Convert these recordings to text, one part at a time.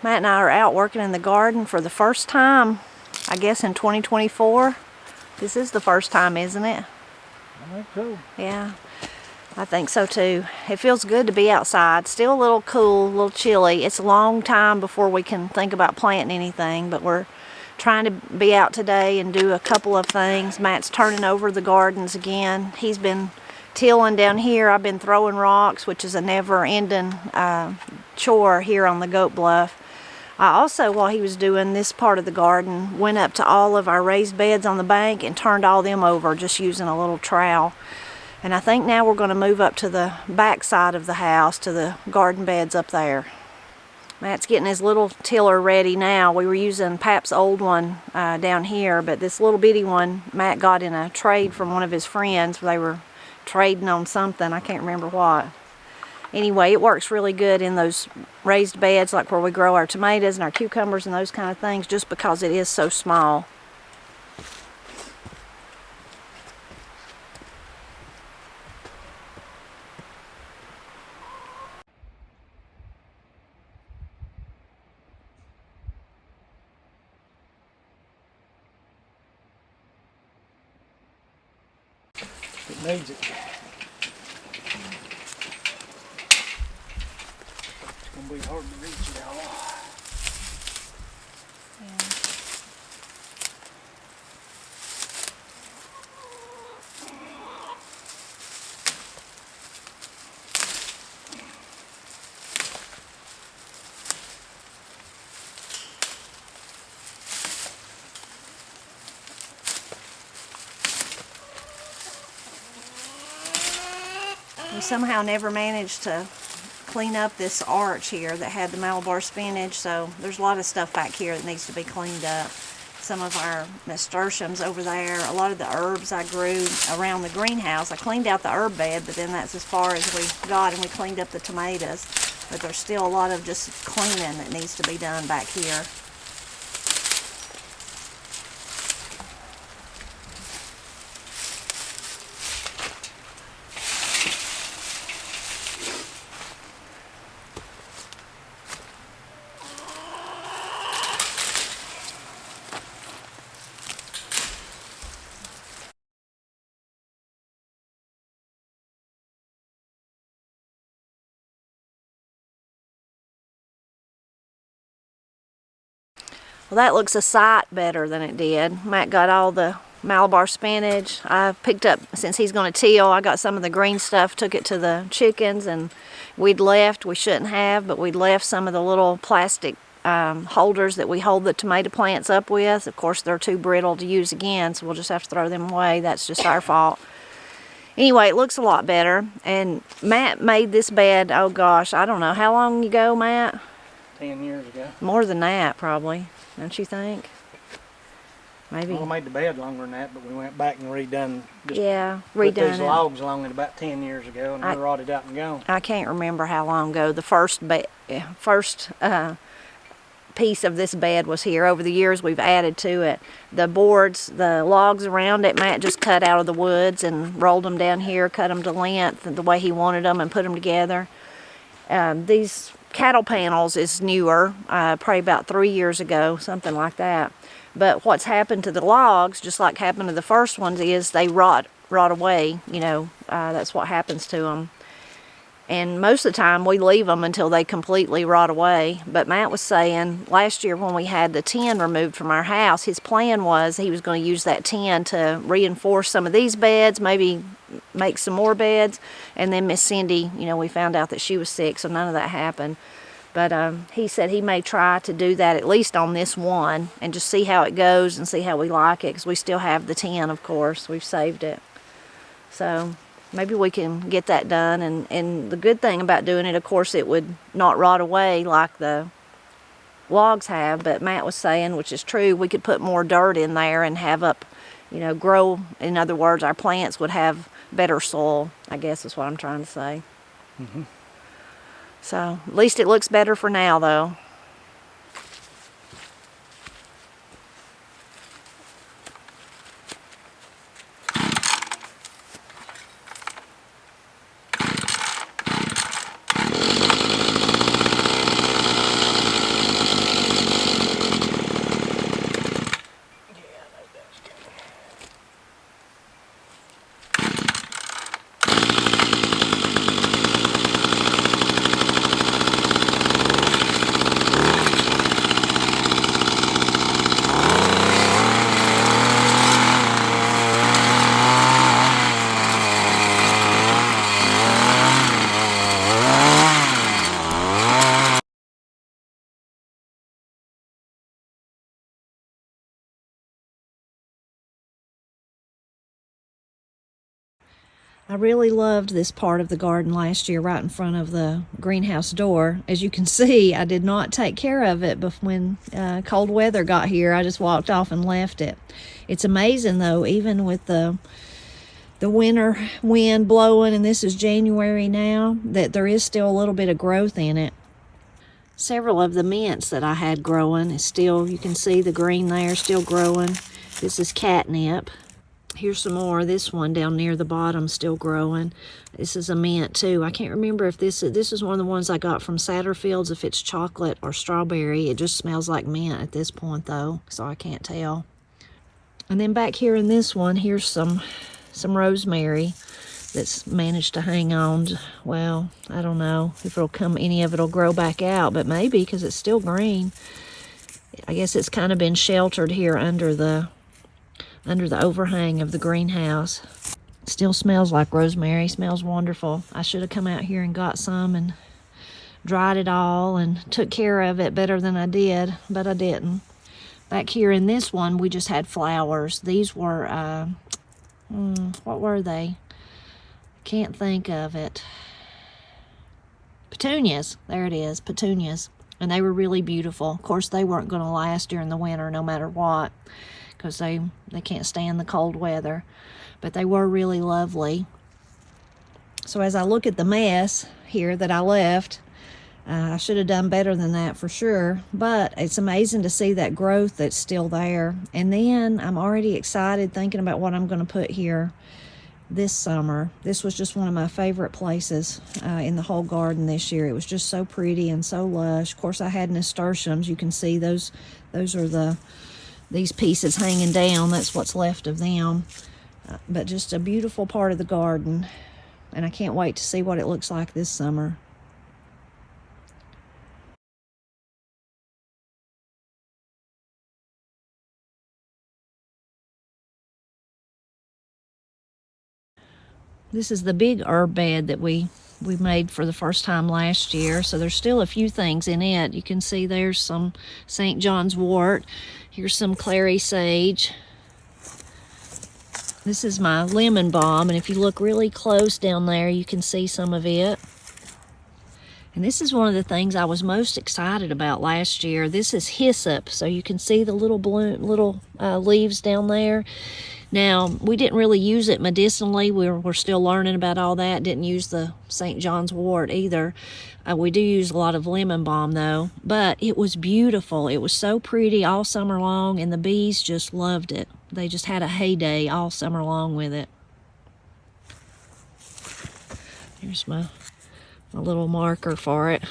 Matt and I are out working in the garden for the first time, I guess in 2024. This is the first time, isn't it? I think so. Yeah, I think so too. It feels good to be outside. Still a little cool, a little chilly. It's a long time before we can think about planting anything, but we're trying to be out today and do a couple of things. Matt's turning over the gardens again. He's been tilling down here. I've been throwing rocks, which is a never-ending chore here on the Goat Bluff. I also, while he was doing this part of the garden, went up to all of our raised beds on the bank and turned all them over just using a little trowel. And I think now we're going to move up to the back side of the house, to the garden beds up there. Matt's getting his little tiller ready now. We were using Pap's old one down here, but this little bitty one Matt got in a trade from one of his friends. They were trading on something, I can't remember what. Anyway, it works really good in those raised beds, like where we grow our tomatoes and our cucumbers and those kind of things, just because it is so small. It needs it. It's going to be hard to reach it all. We somehow never managed to clean up this arch here that had the Malabar spinach, so there's a lot of stuff back here that needs to be cleaned up. Some of our nasturtiums over there, a lot of the herbs I grew around the greenhouse. I cleaned out the herb bed, but then that's as far as we got, and we cleaned up the tomatoes. But there's still a lot of just cleaning that needs to be done back here. Well, that looks a sight better than it did. Matt got all the Malabar spinach. I picked up, since he's going to till, I got some of the green stuff, took it to the chickens, and we shouldn't have, but we'd left some of the little plastic holders that we hold the tomato plants up with. Of course, they're too brittle to use again, so we'll just have to throw them away. That's just our fault. Anyway, it looks a lot better. And Matt made this bed, oh gosh, I don't know, how long ago, Matt? 10 years ago. More than that, probably. Don't you think? Maybe. Well, I made the bed longer than that, but we went back and redone. Redone these it. logs along it about 10 years ago, and they rotted out and gone. I can't remember how long ago the first piece of this bed was here. Over the years, we've added to it. The boards, the logs around it, Matt just cut out of the woods and rolled them down here, cut them to length the way he wanted them, and put them together. These cattle panels is newer, probably about 3 years ago, something like that. But what's happened to the logs, just like happened to the first ones, is they rot away. You know, that's what happens to them. And most of the time we leave them until they completely rot away. But Matt was saying last year when we had the tin removed from our house, his plan was he was going to use that tin to reinforce some of these beds, maybe make some more beds. And then Miss Cindy, you know, we found out that she was sick, so none of that happened. But he said he may try to do that at least on this one and just see how it goes and see how we like it, because we still have the tin, of course. We've saved it. So maybe we can get that done. And the good thing about doing it, of course, it would not rot away like the logs have. But Matt was saying, which is true, we could put more dirt in there and have up, you know, grow. In other words, our plants would have better soil, I guess is what I'm trying to say. Mm-hmm. So at least it looks better for now, though. I really loved this part of the garden last year right in front of the greenhouse door. As you can see, I did not take care of it when cold weather got here. I just walked off and left it. It's amazing though, even with the winter wind blowing, and this is January now, that there is still a little bit of growth in it. Several of the mints that I had growing is still, you can see the green there still growing. This is catnip. Here's some more. This one down near the bottom still growing. This is a mint too. I can't remember if this is one of the ones I got from Satterfield's, if it's chocolate or strawberry. It just smells like mint at this point though, so I can't tell. And then back here in this one, here's some rosemary that's managed to hang on. Well, I don't know if any of it'll grow back out, but maybe, because it's still green. I guess it's kind of been sheltered here under the overhang of the greenhouse. It still smells like rosemary. Smells wonderful. I should have come out here and got some and dried it all and took care of it better than I did, but I didn't. Back here in this one, we just had flowers. These were, what were they? Can't think of it. Petunias. There it is, petunias. And they were really beautiful. Of course, they weren't going to last during the winter no matter what, because they can't stand the cold weather. But they were really lovely. So as I look at the mess here that I left, I should have done better than that for sure. But it's amazing to see that growth that's still there. And then I'm already excited thinking about what I'm going to put here this summer. This was just one of my favorite places in the whole garden this year. It was just so pretty and so lush. Of course, I had nasturtiums. You can see those are these pieces hanging down. That's what's left of them. But just a beautiful part of the garden. And I can't wait to see what it looks like this summer. This is the big herb bed that we made for the first time last year. So there's still a few things in it. You can see there's some St. John's wort. Here's some clary sage. This is my lemon balm, and if you look really close down there, you can see some of it. And this is one of the things I was most excited about last year. This is hyssop, so you can see the little leaves down there. Now, we didn't really use it medicinally. We're still learning about all that. Didn't use the St. John's wort either. We do use a lot of lemon balm though, but it was beautiful. It was so pretty all summer long, and the bees just loved it. They just had a heyday all summer long with it. Here's my little marker for it.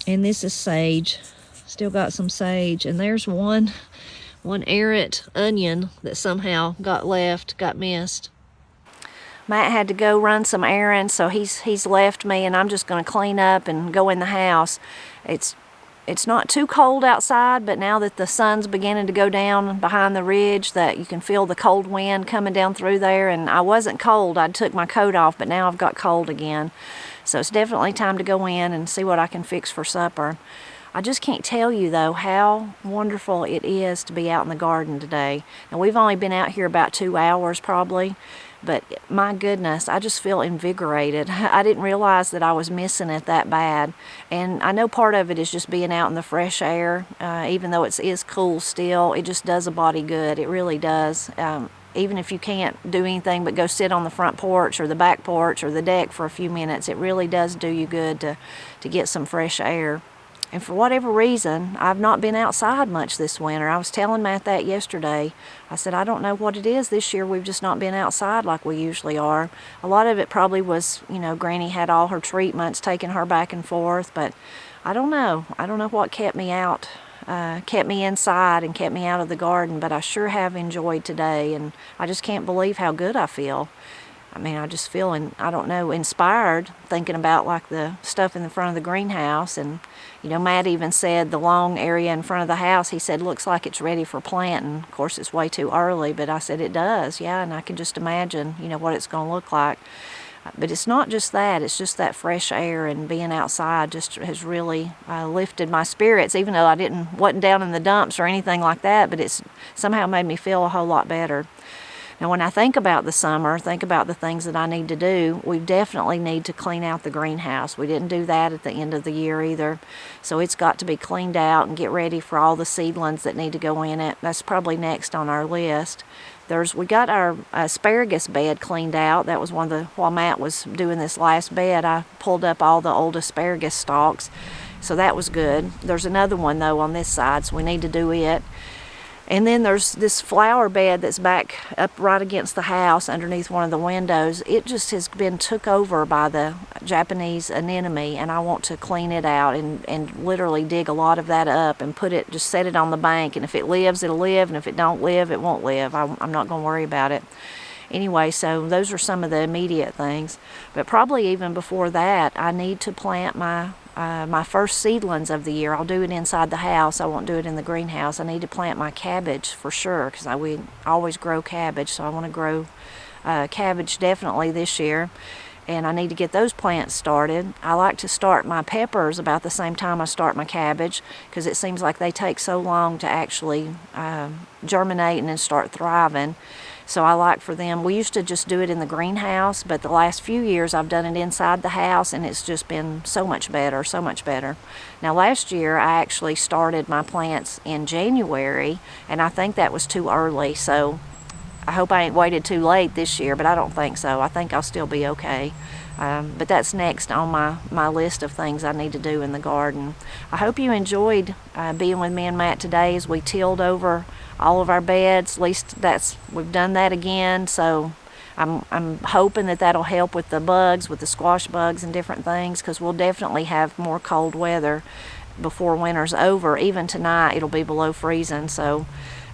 And this is sage. Still got some sage, and there's one errant onion that somehow got missed. Matt had to go run some errands, so he's left me, and I'm just going to clean up and go in the house. It's not too cold outside, but now that the sun's beginning to go down behind the ridge, that you can feel the cold wind coming down through there. And I wasn't cold. I took my coat off, but now I've got cold again. So it's definitely time to go in and see what I can fix for supper. I just can't tell you, though, how wonderful it is to be out in the garden today. Now, we've only been out here about 2 hours probably, but my goodness, I just feel invigorated. I didn't realize that I was missing it that bad. And I know part of it is just being out in the fresh air. Even though it is cool still, it just does a body good. It really does. Even if you can't do anything but go sit on the front porch or the back porch or the deck for a few minutes, it really does do you good to get some fresh air. And for whatever reason, I've not been outside much this winter. I was telling Matt that yesterday. I said, I don't know what it is this year. We've just not been outside like we usually are. A lot of it probably was, Granny had all her treatments, taking her back and forth. But I don't know. I don't know what kept me out, kept me inside and kept me out of the garden. But I sure have enjoyed today. And I just can't believe how good I feel. I mean, I just feel, inspired thinking about like the stuff in the front of the greenhouse. And, Matt even said the long area in front of the house, he said, looks like it's ready for planting. Of course, it's way too early, but I said it does, yeah, and I can just imagine, what it's going to look like. But it's not just that, it's just that fresh air and being outside just has really lifted my spirits, even though wasn't down in the dumps or anything like that, but it's somehow made me feel a whole lot better. Now when I think about the summer, think about the things that I need to do, we definitely need to clean out the greenhouse. We didn't do that at the end of the year either. So it's got to be cleaned out and get ready for all the seedlings that need to go in it. That's probably next on our list. We got our asparagus bed cleaned out. That was while Matt was doing this last bed, I pulled up all the old asparagus stalks. So that was good. There's another one though on this side, so we need to do it. And then there's this flower bed that's back up right against the house underneath one of the windows. It just has been took over by the Japanese anemone, and I want to clean it out and literally dig a lot of that up and just set it on the bank. And if it lives, it'll live, and if it don't live, it won't live. I'm not going to worry about it. Anyway, so those are some of the immediate things. But probably even before that, I need to plant my first seedlings of the year. I'll do it inside the house. I won't do it in the greenhouse. I need to plant my cabbage for sure, because we always grow cabbage, so I want to grow cabbage definitely this year. And I need to get those plants started. I like to start my peppers about the same time I start my cabbage, because it seems like they take so long to actually germinate and then start thriving. So I like for them. We used to just do it in the greenhouse, but the last few years I've done it inside the house, and it's just been so much better, so much better. Now last year I actually started my plants in January, and I think that was too early, so I hope I ain't waited too late this year, but I don't think so. I think I'll still be okay. But that's next on my list of things I need to do in the garden. I hope you enjoyed being with me and Matt today as we tilled over all of our beds. At least we've done that again, so I'm hoping that'll help with the bugs, with the squash bugs and different things, because we'll definitely have more cold weather before winter's over. Even tonight it'll be below freezing, so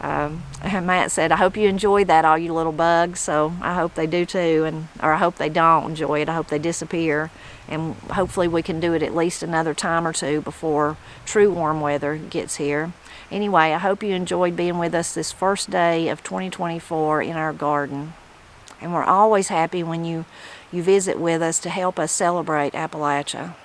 Matt said, I hope you enjoyed that, all you little bugs. So I hope they do too, or I hope they don't enjoy it. I hope they disappear, and hopefully we can do it at least another time or two before true warm weather gets here. Anyway, I hope you enjoyed being with us this first day of 2024 in our garden. And we're always happy when you visit with us to help us celebrate Appalachia.